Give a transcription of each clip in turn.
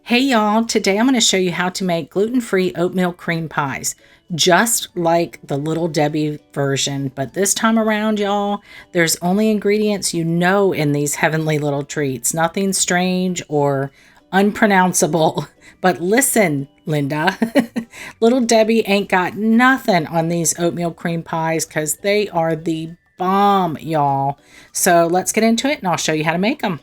Hey y'all, today I'm going to show you how to make gluten-free oatmeal cream pies, just like the Little Debbie version. But this time around, y'all, there's only ingredients you know in these heavenly little treats. Nothing strange or unpronounceable. But listen, Linda, Little Debbie ain't got nothing on these oatmeal cream pies because they are the bomb, y'all. So let's get into it and I'll show you how to make them.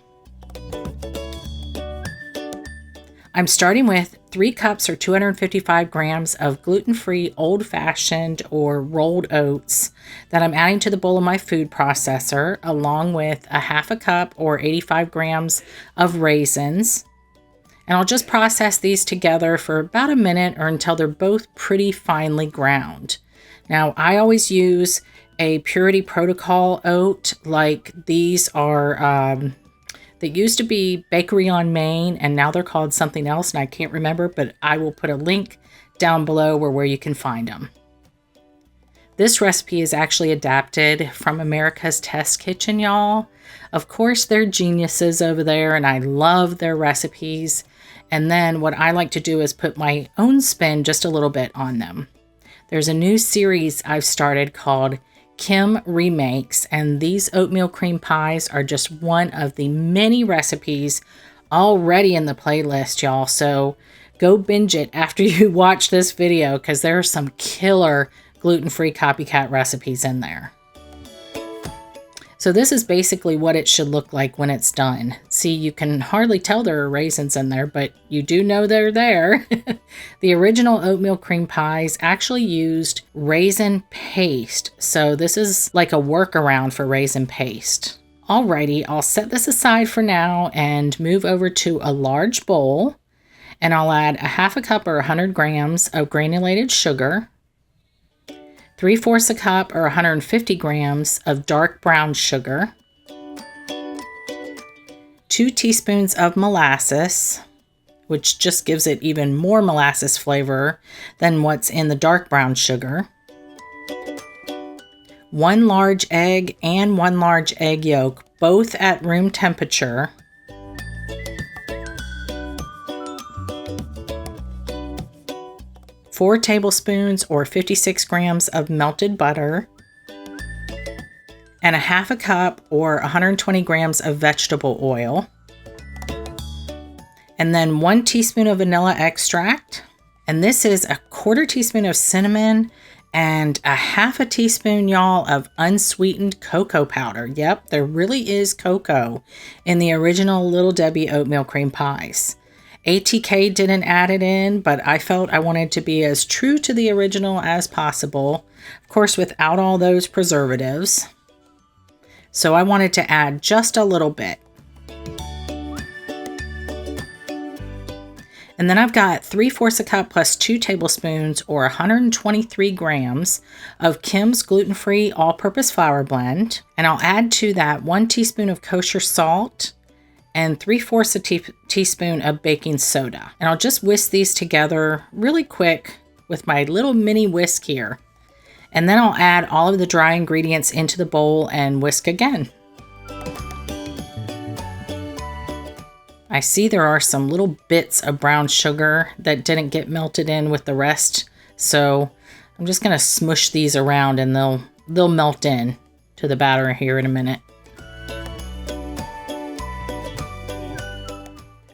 I'm starting with 3 cups or 255 grams of gluten-free old-fashioned or rolled oats that I'm adding to the bowl of my food processor, along with a half a cup or 85 grams of raisins. And I'll just process these together for about a minute or until they're both pretty finely ground. Now, I always use a Purity Protocol oat, like these are they used to be Bakery on Main, and now they're called something else, and I can't remember, but I will put a link down below where you can find them. This recipe is actually adapted from America's Test Kitchen, y'all. Of course, they're geniuses over there, and I love their recipes. And then what I like to do is put my own spin just a little bit on them. There's a new series I've started called Kim Remakes, and these oatmeal cream pies are just one of the many recipes already in the playlist, y'all. So go binge it after you watch this video because there are some killer gluten-free copycat recipes in there. So this is basically what it should look like when it's done. See, you can hardly tell there are raisins in there, but you do know they're there. The original oatmeal cream pies actually used raisin paste. So this is like a workaround for raisin paste. Alrighty, I'll set this aside for now and move over to a large bowl. And I'll add a half a cup or 100 grams of granulated sugar, 3/4 cup or 150 grams of dark brown sugar, 2 teaspoons of molasses, which just gives it even more molasses flavor than what's in the dark brown sugar, 1 large egg and 1 large egg yolk, both at room temperature, 4 tablespoons or 56 grams of melted butter, and a half a cup or 120 grams of vegetable oil, and then 1 teaspoon of vanilla extract, and this is a 1/4 teaspoon of cinnamon and a half a teaspoon, y'all, of unsweetened cocoa powder. Yep, there really is cocoa in the original Little Debbie oatmeal cream pies. ATK didn't add it in, but I felt I wanted to be as true to the original as possible, of course without all those preservatives. So I wanted to add just a little bit. And then I've got 3/4 cup plus 2 tablespoons or 123 grams of Kim's gluten-free all-purpose flour blend. And I'll add to that 1 teaspoon of kosher salt and 3/4 teaspoon of baking soda. And I'll just whisk these together really quick with my little mini whisk here. And then I'll add all of the dry ingredients into the bowl and whisk again. I see there are some little bits of brown sugar that didn't get melted in with the rest. So I'm just gonna smush these around and they'll melt in to the batter here in a minute.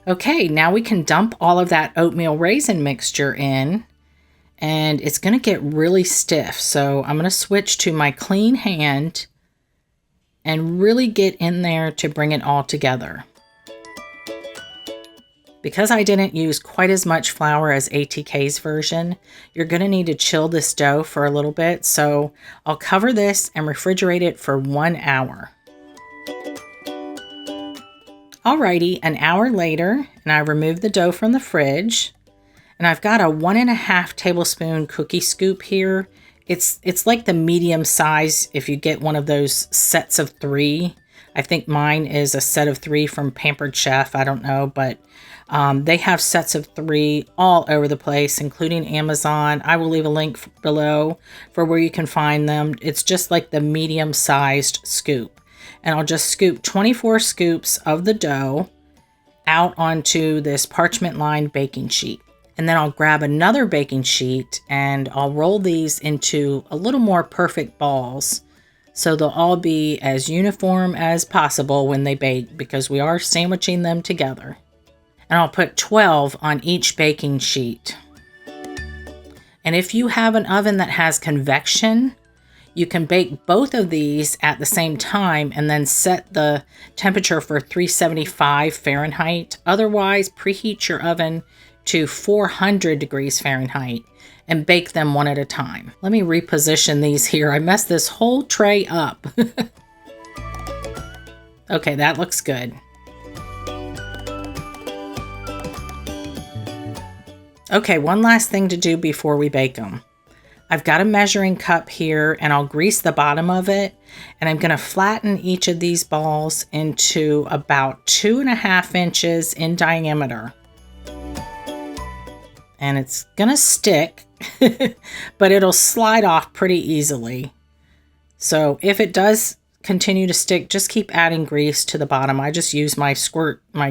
Okay, now we can dump all of that oatmeal raisin mixture in, and it's going to get really stiff. So I'm going to switch to my clean hand and really get in there to bring it all together. Because I didn't use quite as much flour as ATK's version, you're going to need to chill this dough for a little bit. So I'll cover this and refrigerate it for 1 hour. Alrighty, an hour later, and I removed the dough from the fridge, and I've got a 1.5 tablespoon cookie scoop here. It's like the medium size if you get one of those sets of 3. I think mine is a set of 3 from Pampered Chef. I don't know, but they have sets of 3 all over the place, including Amazon. I will leave a link below for where you can find them. It's just like the medium-sized scoop. And I'll just scoop 24 scoops of the dough out onto this parchment lined baking sheet. And then I'll grab another baking sheet and I'll roll these into a little more perfect balls, so they'll all be as uniform as possible when they bake, because we are sandwiching them together. And I'll put 12 on each baking sheet. And if you have an oven that has convection, you can bake both of these at the same time and then set the temperature for 375 Fahrenheit. Otherwise, preheat your oven to 400 degrees Fahrenheit and bake them one at a time. Let me reposition these here. I messed this whole tray up. Okay, that looks good. Okay, one last thing to do before we bake them. I've got a measuring cup here and I'll grease the bottom of it, and I'm going to flatten each of these balls into about 2.5 inches in diameter. And it's going to stick, but it'll slide off pretty easily. So if it does continue to stick, just keep adding grease to the bottom. I just use my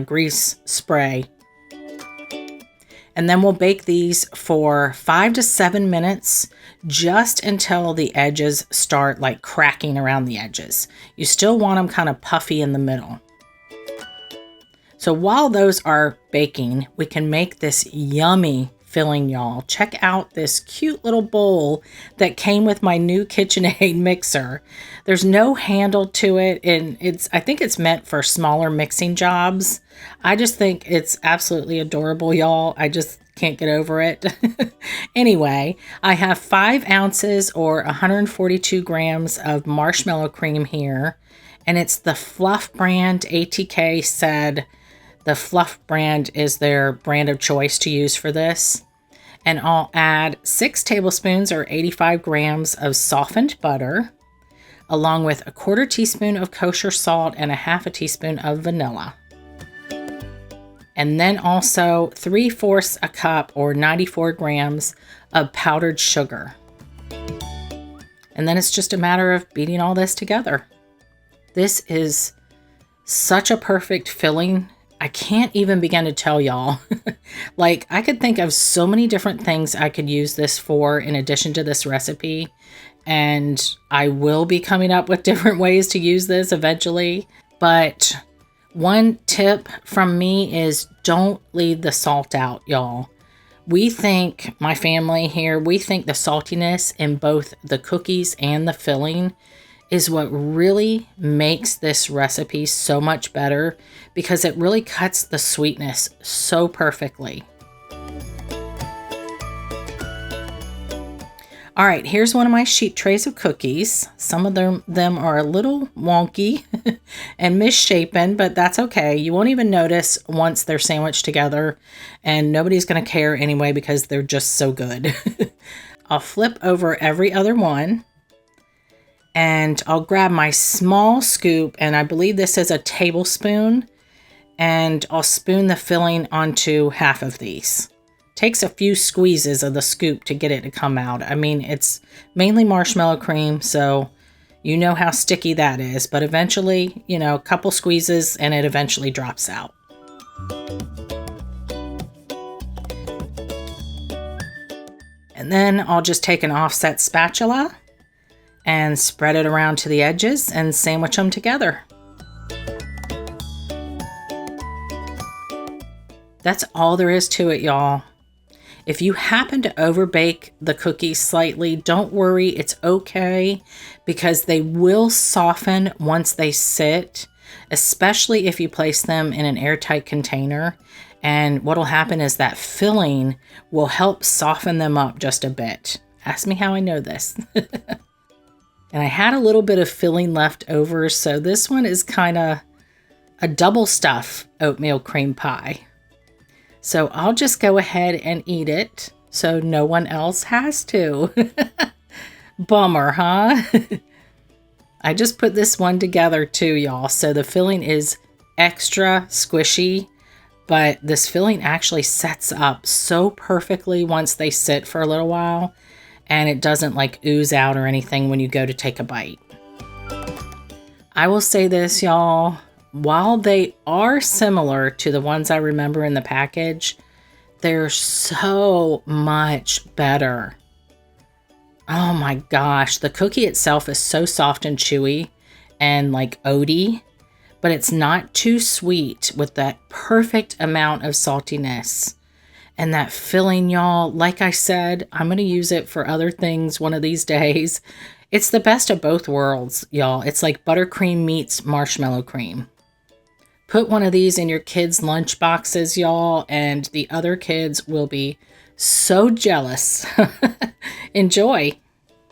grease spray. And then we'll bake these for 5 to 7 minutes, just until the edges start like cracking around the edges. You still want them kind of puffy in the middle. So while those are baking, we can make this yummy filling, y'all. Check out this cute little bowl that came with my new KitchenAid mixer. There's no handle to it, and I think it's meant for smaller mixing jobs. I just think it's absolutely adorable, y'all. I just can't get over it. Anyway, I have 5 ounces or 142 grams of marshmallow cream here, and it's the Fluff brand. ATK said the Fluff brand is their brand of choice to use for this. And I'll add 6 tablespoons or 85 grams of softened butter, along with 1/4 teaspoon of kosher salt and 1/2 teaspoon of vanilla. And then also 3/4 a cup or 94 grams of powdered sugar. And then it's just a matter of beating all this together. This is such a perfect filling. I can't even begin to tell y'all. Like, I could think of so many different things I could use this for in addition to this recipe. And I will be coming up with different ways to use this eventually. But one tip from me is don't leave the salt out, y'all. We think, my family here, we think the saltiness in both the cookies and the filling is what really makes this recipe so much better, because it really cuts the sweetness so perfectly. All right, here's one of my sheet trays of cookies. Some of them are a little wonky and misshapen, but that's okay. You won't even notice once they're sandwiched together, and nobody's going to care anyway because they're just so good. I'll flip over every other one, and I'll grab my small scoop, and I believe this is a tablespoon, and I'll spoon the filling onto half of these. Takes a few squeezes of the scoop to get it to come out. I mean, it's mainly marshmallow cream, so you know how sticky that is, but eventually, you know, a couple squeezes and it eventually drops out. And then I'll just take an offset spatula and spread it around to the edges and sandwich them together. That's all there is to it, y'all. If you happen to overbake the cookies slightly, don't worry, it's okay, because they will soften once they sit, especially if you place them in an airtight container. And what'll happen is that filling will help soften them up just a bit. Ask me how I know this. And I had a little bit of filling left over, so this one is kind of a double stuff oatmeal cream pie. So I'll just go ahead and eat it so no one else has to. Bummer, huh? I just put this one together too, y'all. So the filling is extra squishy, but this filling actually sets up so perfectly once they sit for a little while, and it doesn't like ooze out or anything when you go to take a bite. I will say this, y'all. while they are similar to the ones I remember in the package, they're so much better. Oh my gosh, the cookie itself is so soft and chewy and like oaty, but it's not too sweet with that perfect amount of saltiness. And that filling, y'all, like I said, I'm going to use it for other things one of these days. It's the best of both worlds, y'all. It's like buttercream meets marshmallow cream. Put one of these in your kids' lunch boxes, y'all, and the other kids will be so jealous. Enjoy.